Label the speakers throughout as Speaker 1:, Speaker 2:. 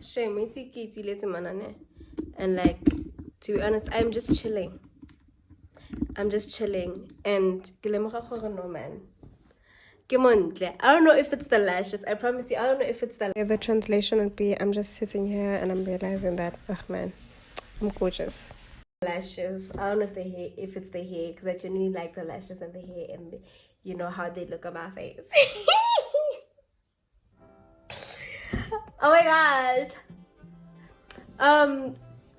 Speaker 1: Shame, it's kitty let's manane. And like, to be honest, I'm just chilling. And no man. I don't know if it's the lashes. I promise you, I don't know if it's the. The translation would be, I'm just sitting here and I'm realizing that, ugh man, I'm gorgeous. Lashes. I don't know if it's the hair, because I genuinely like the lashes and the hair and you know how they look on my face. Oh my god.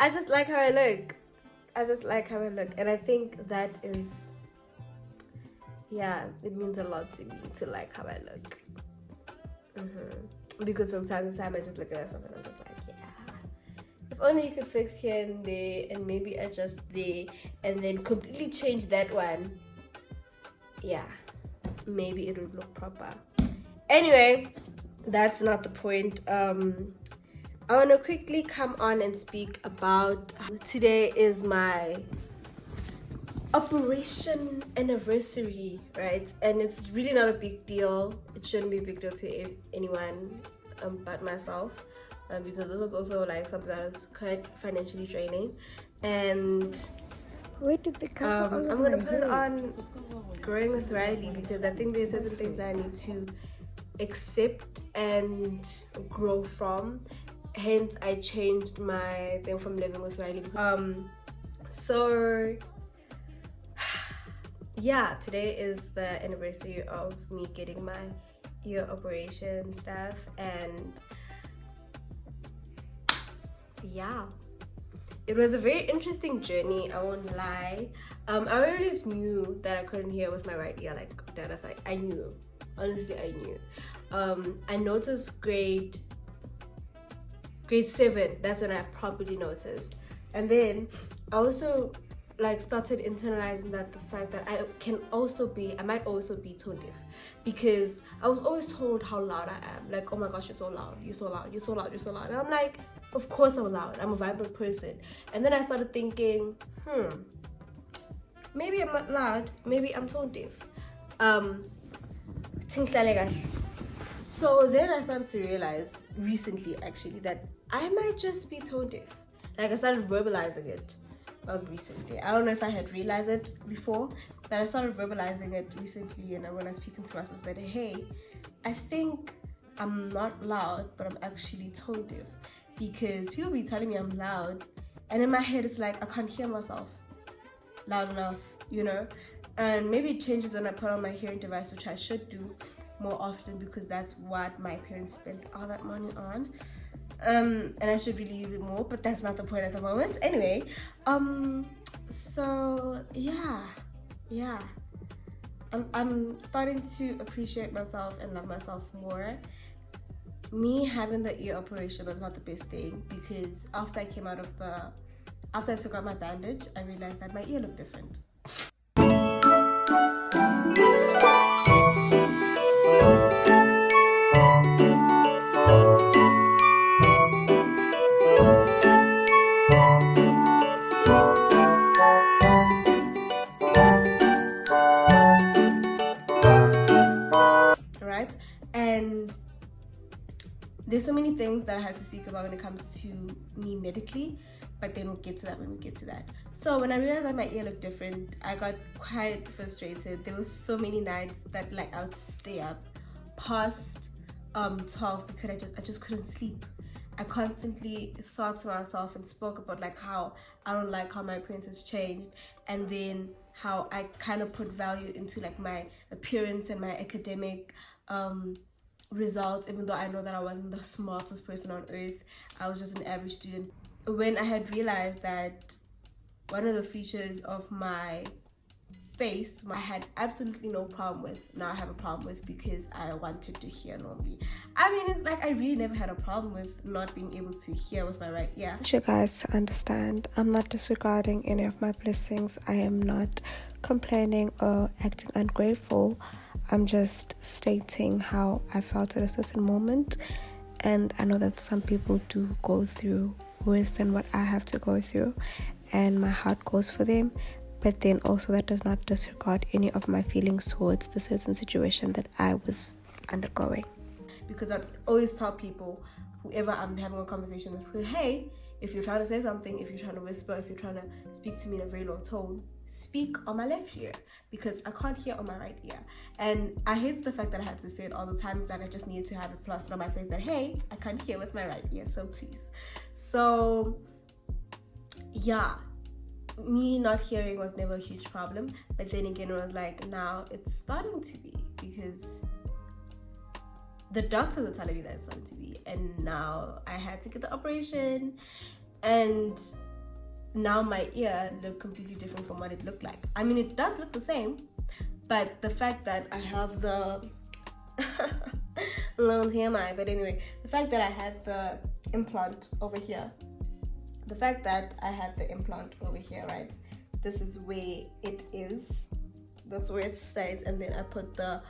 Speaker 1: I just like how I look. And I think that is, yeah, it means a lot to me to like how I look. Because from time to time I just look at myself and I'm just like, yeah, if only you could fix here and there and maybe adjust there and then completely change that one. Yeah, maybe it would look proper. Anyway, that's not the point. I want to quickly come on and speak about today is my operation anniversary, right? And it's really not a big deal. It shouldn't be a big deal to anyone but myself, because this was also like something that was quite financially draining. And
Speaker 2: where did they come from?
Speaker 1: I'm gonna put it on Growing with Riley, because I think there's certain things that I need to accept and grow from. Hence I changed my thing from Living with Riley. So yeah, today is the anniversary of me getting my ear operation stuff, and yeah, it was a very interesting journey, I won't lie. I always knew that I couldn't hear with my right ear, like that aside. I knew, honestly I knew. I noticed grade 7, that's when I properly noticed. And then I also like started internalizing that the fact that I might also be tone deaf, because I was always told how loud I am. Like, oh my gosh, you're so loud, you're so loud, you're so loud, you're so loud. And I'm like, of course I'm loud, I'm a vibrant person. And then I started thinking, maybe I'm not loud, maybe I'm tone deaf. So then I started to realize recently actually that I might just be tone deaf. Like, I started verbalizing it recently. I don't know if I had realized it before, but I started verbalizing it recently, and when I was speaking to my sister that, hey, I think I'm not loud, but I'm actually tone deaf, because people be telling me I'm loud, and in my head it's like I can't hear myself loud enough, you know. And maybe it changes when I put on my hearing device, which I should do more often, because that's what my parents spent all that money on. And I should really use it more, but that's not the point at the moment. Anyway, so yeah, I'm starting to appreciate myself and love myself more. Me having the ear operation was not the best thing, because after I took out my bandage, I realized that my ear looked different. And there's so many things that I had to speak about when it comes to me medically, but then we'll get to that when we get to that. So when I realized that my ear looked different, I got quite frustrated. There were so many nights that like I would stay up past 12 because I just couldn't sleep. I constantly thought to myself and spoke about like how I don't like how my appearance has changed, and then how I kind of put value into like my appearance and my academic results, even though I know that I wasn't the smartest person on earth. I was just an average student. When I had realized that one of the features of my face I had absolutely no problem with, now I have a problem with, because I wanted to hear normally. I mean, it's like I really never had a problem with not being able to hear with my right ear.
Speaker 2: You guys understand, I'm not disregarding any of my blessings. I am not complaining or acting ungrateful. I'm just stating how I felt at a certain moment, and I know that some people do go through worse than what I have to go through, and my heart goes for them. But then also that does not disregard any of my feelings towards the certain situation that I was undergoing.
Speaker 1: Because I always tell people, whoever I'm having a conversation with, hey, if you're trying to say something, if you're trying to whisper, if you're trying to speak to me in a very low tone, speak on my left ear, because I can't hear on my right ear. And I hate the fact that I had to say it all the time, that I just needed to have it plastered on my face that, hey, I can't hear with my right ear, so please. So yeah, me not hearing was never a huge problem, but then again it was like, now it's starting to be, because the doctors are telling me that it's starting to be, and now I had to get the operation, and now my ear looked completely different from what it looked like. I mean, it does look the same, but the fact that I have the long TMI, but anyway, the fact that I had the implant over here, right, this is where it is, that's where it stays, and then I put the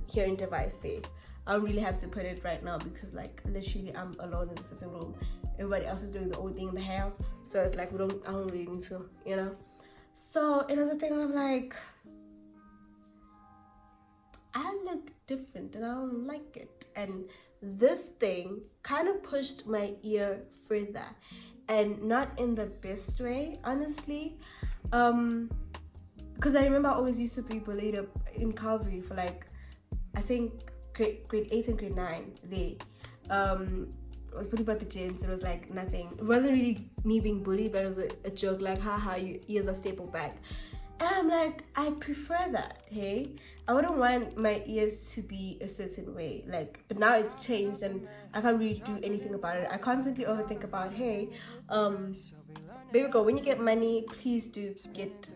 Speaker 1: hearing device there. I don't really have to put it right now because, like, literally I'm alone in the sitting room. Everybody else is doing the old thing in the house, so it's like I don't really need to, you know. So it was a thing of like, I look different and I don't like it, and this thing kind of pushed my ear further, and not in the best way, honestly. Because I remember I always used to be bullied up in Calvary for, like, I think grade 8 and grade 9 there. I was bullied about the gents. It was like nothing. It wasn't really me being bullied, but it was a joke, like, haha, your ears are stapled back. And I'm like, I prefer that, hey? I wouldn't want my ears to be a certain way, like, but now it's changed and I can't really do anything about it. I constantly overthink about, hey, baby girl, when you get money, please do get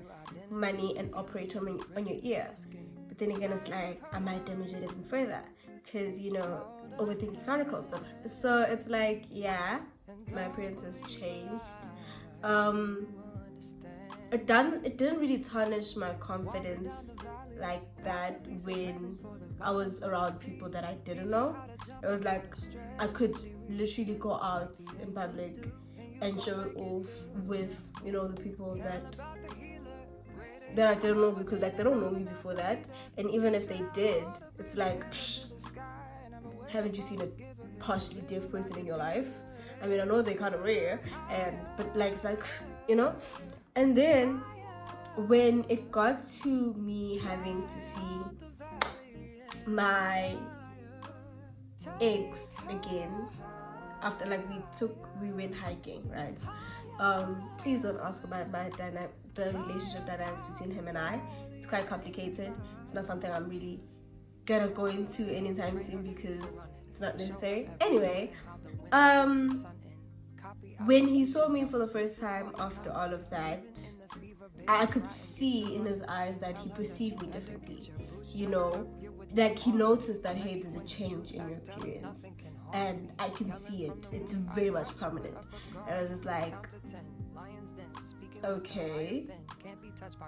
Speaker 1: money and operate on your ear. But then again, it's like, I might damage it even further, because, you know, overthinking chronicles. But so it's like, yeah, my appearance has changed. It didn't really tarnish my confidence like that when I was around people that I didn't know. It was like I could literally go out in public and show it off with, you know, the people that I didn't know, because, like, they don't know me before that. And even if they did, it's like, psh, haven't you seen a partially deaf person in your life? I mean, I know they're kind of rare, but, like, it's like, you know. And then when it got to me having to see my ex again, after, like, we went hiking, right? Please don't ask about the relationship dynamics between him and I. It's quite complicated. It's not something I'm really gonna go into anytime soon because it's not necessary. Anyway, when he saw me for the first time after all of that, I could see in his eyes that he perceived me differently, you know, like he noticed that, hey, there's a change in your appearance, and I can see it. It's very much prominent. And I was just like, okay.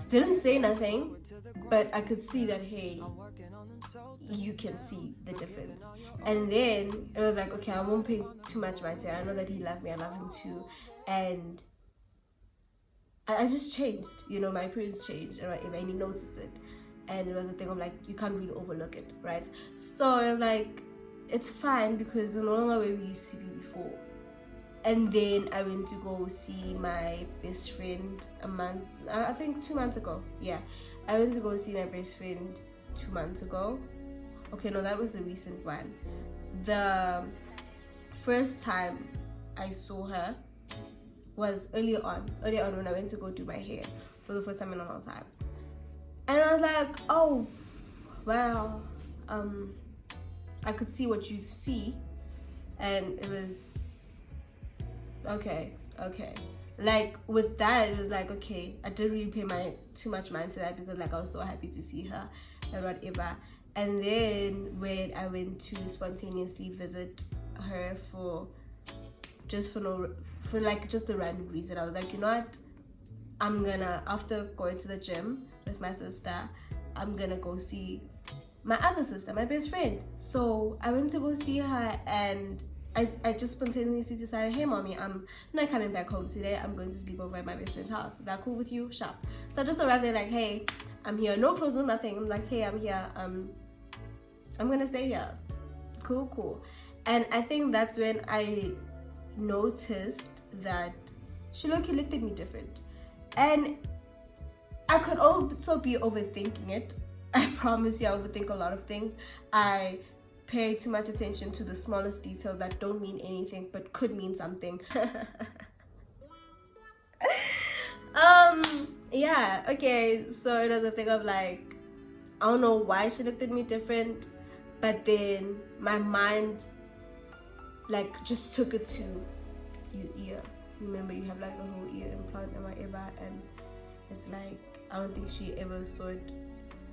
Speaker 1: Didn't say nothing, but I could see that, hey, you can see the difference. And then it was like, okay, I won't pay too much mind to it. I know that he loved me, I love him too. And I just changed, you know, my appearance changed, and he noticed it. And it was a thing of like, you can't really overlook it, right? So it was like, it's fine because we're no longer where we used to be before. And then I went to go see my best friend I think 2 months ago. Yeah, I went to go see my best friend 2 months ago. Okay, no, that was the recent one. The first time I saw her was earlier on when I went to go do my hair for the first time in a long time. And I was like, oh, well, I could see what you see. And it was, okay. Like, with that, it was like, okay, I didn't really pay too much mind to that because, like, I was so happy to see her and whatever. And then when I went to spontaneously visit her for just a random reason, I was like, you know what, I'm gonna, after going to the gym with my sister, I'm gonna go see my other sister, my best friend. So I went to go see her, and I just spontaneously decided, hey mommy, I'm not coming back home today, I'm going to sleep over at my best friend's house. Is that cool with you? Sharp. So I just arrived there like, hey, I'm here, no clothes, no nothing. I'm like, hey, I'm here, I'm gonna stay here. Cool. And I think that's when I noticed that she looked at me different. And I could also be overthinking it. I promise you, I overthink a lot of things. I pay too much attention to the smallest detail that don't mean anything but could mean something. Yeah, okay, so it was a thing of like, I don't know why she looked at me different, but then my mind like just took it to your ear. Remember, you have like a whole ear implant and whatever, and it's like, I don't think she ever saw it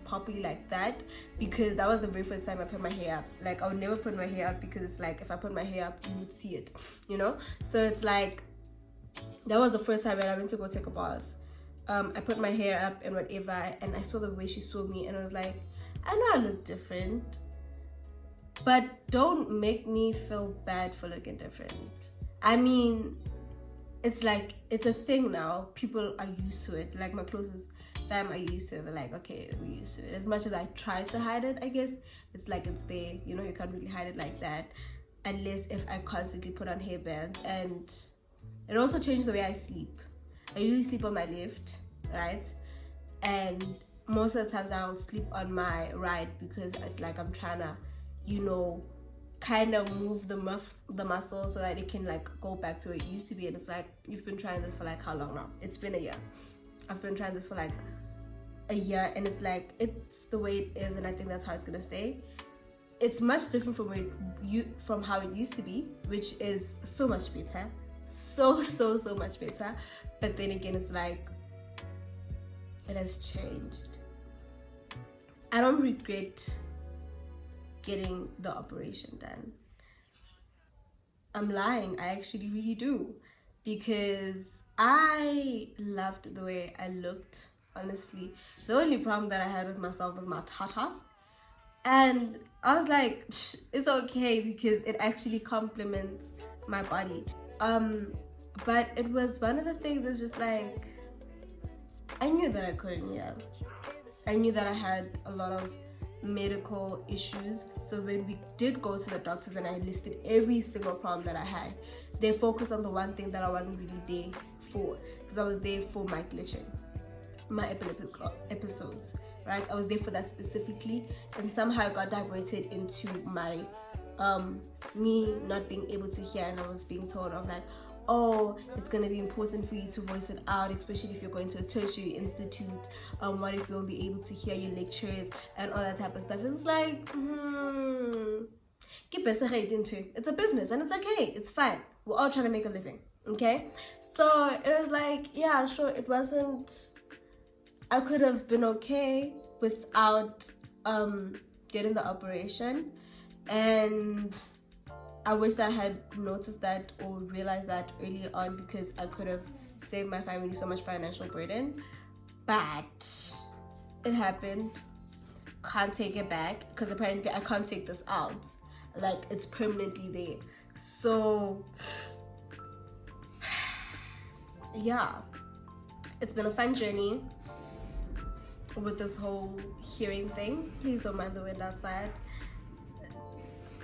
Speaker 1: properly like that, because that was the very first time I put my hair up. Like, I would never put my hair up because it's like, if I put my hair up, you would see it, you know? So it's like, that was the first time when I went to go take a bath. I put my hair up and whatever, and I saw the way she saw me, and I was like, I know I look different, but don't make me feel bad for looking different. I mean, it's like, it's a thing now. People are used to it. Like, my closest fam are used to it. They're like, okay, we're used to it. As much as I try to hide it, I guess, it's like, it's there. You know, you can't really hide it like that, unless if I constantly put on hairbands. And it also changed the way I sleep. I usually sleep on my left, right? And most of the times I'll sleep on my right, because it's like I'm trying to, you know, kind of move the muscle so that it can like go back to where it used to be. And it's like, you've been trying this for like how long now? It's been a year. I've been trying this for like a year, and it's like, it's the way it is, and I think that's how it's gonna stay. It's much different from how it used to be, which is so much better. So much better. But then again, it's like, it has changed. I don't regret getting the operation done. I'm lying, I actually really do, because I loved the way I looked, honestly. The only problem that I had with myself was my tatas, and I was like, it's okay, because it actually complements my body. But it was one of the things, it's just like, I knew that I couldn't hear. I knew that I had a lot of medical issues. So when we did go to the doctors and I listed every single problem that I had, they focused on the one thing that I wasn't really there for, because I was there for my glitching, my epileptic episodes, right? I was there for that specifically, and somehow it got diverted into my me not being able to hear. And I was being told of like, oh, it's going to be important for you to voice it out, especially if you're going to a tertiary institute. What if you won't be able to hear your lectures and all that type of stuff? It's like, it's a business, and it's okay, it's fine, we're all trying to make a living, okay? So it was like, yeah, sure, it wasn't, I could have been okay without getting the operation. And I wish that I had noticed that or realized that earlier on, because I could have saved my family so much financial burden. But it happened. Can't take it back, because apparently I can't take this out. Like, it's permanently there. So yeah, it's been a fun journey with this whole hearing thing. Please don't mind the wind outside.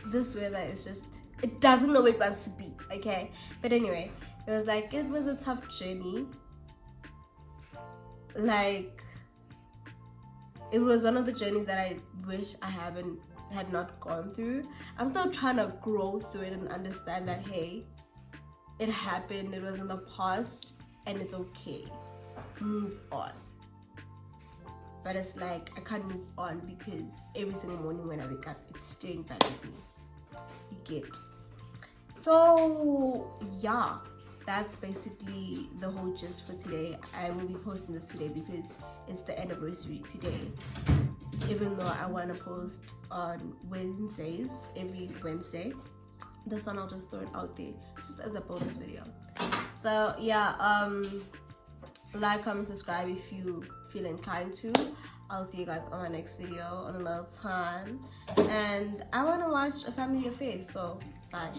Speaker 1: This weather is just, it doesn't know where it wants to be, okay? But anyway, it was like, it was a tough journey. Like, it was one of the journeys that I wish I had not gone through. I'm still trying to grow through it and understand that, hey, it happened, it was in the past, and it's okay. Move on. But it's like, I can't move on because every single morning when I wake up, it's staring back at me. You get. So yeah, that's basically the whole gist for today. I will be posting this today because it's the anniversary today, even though I want to post on Wednesdays, every Wednesday. This one I'll just throw it out there just as a bonus video. So yeah, like, comment, subscribe if you feel inclined to. I'll see you guys on my next video on another time, and I want to watch A Family Affair, so bye.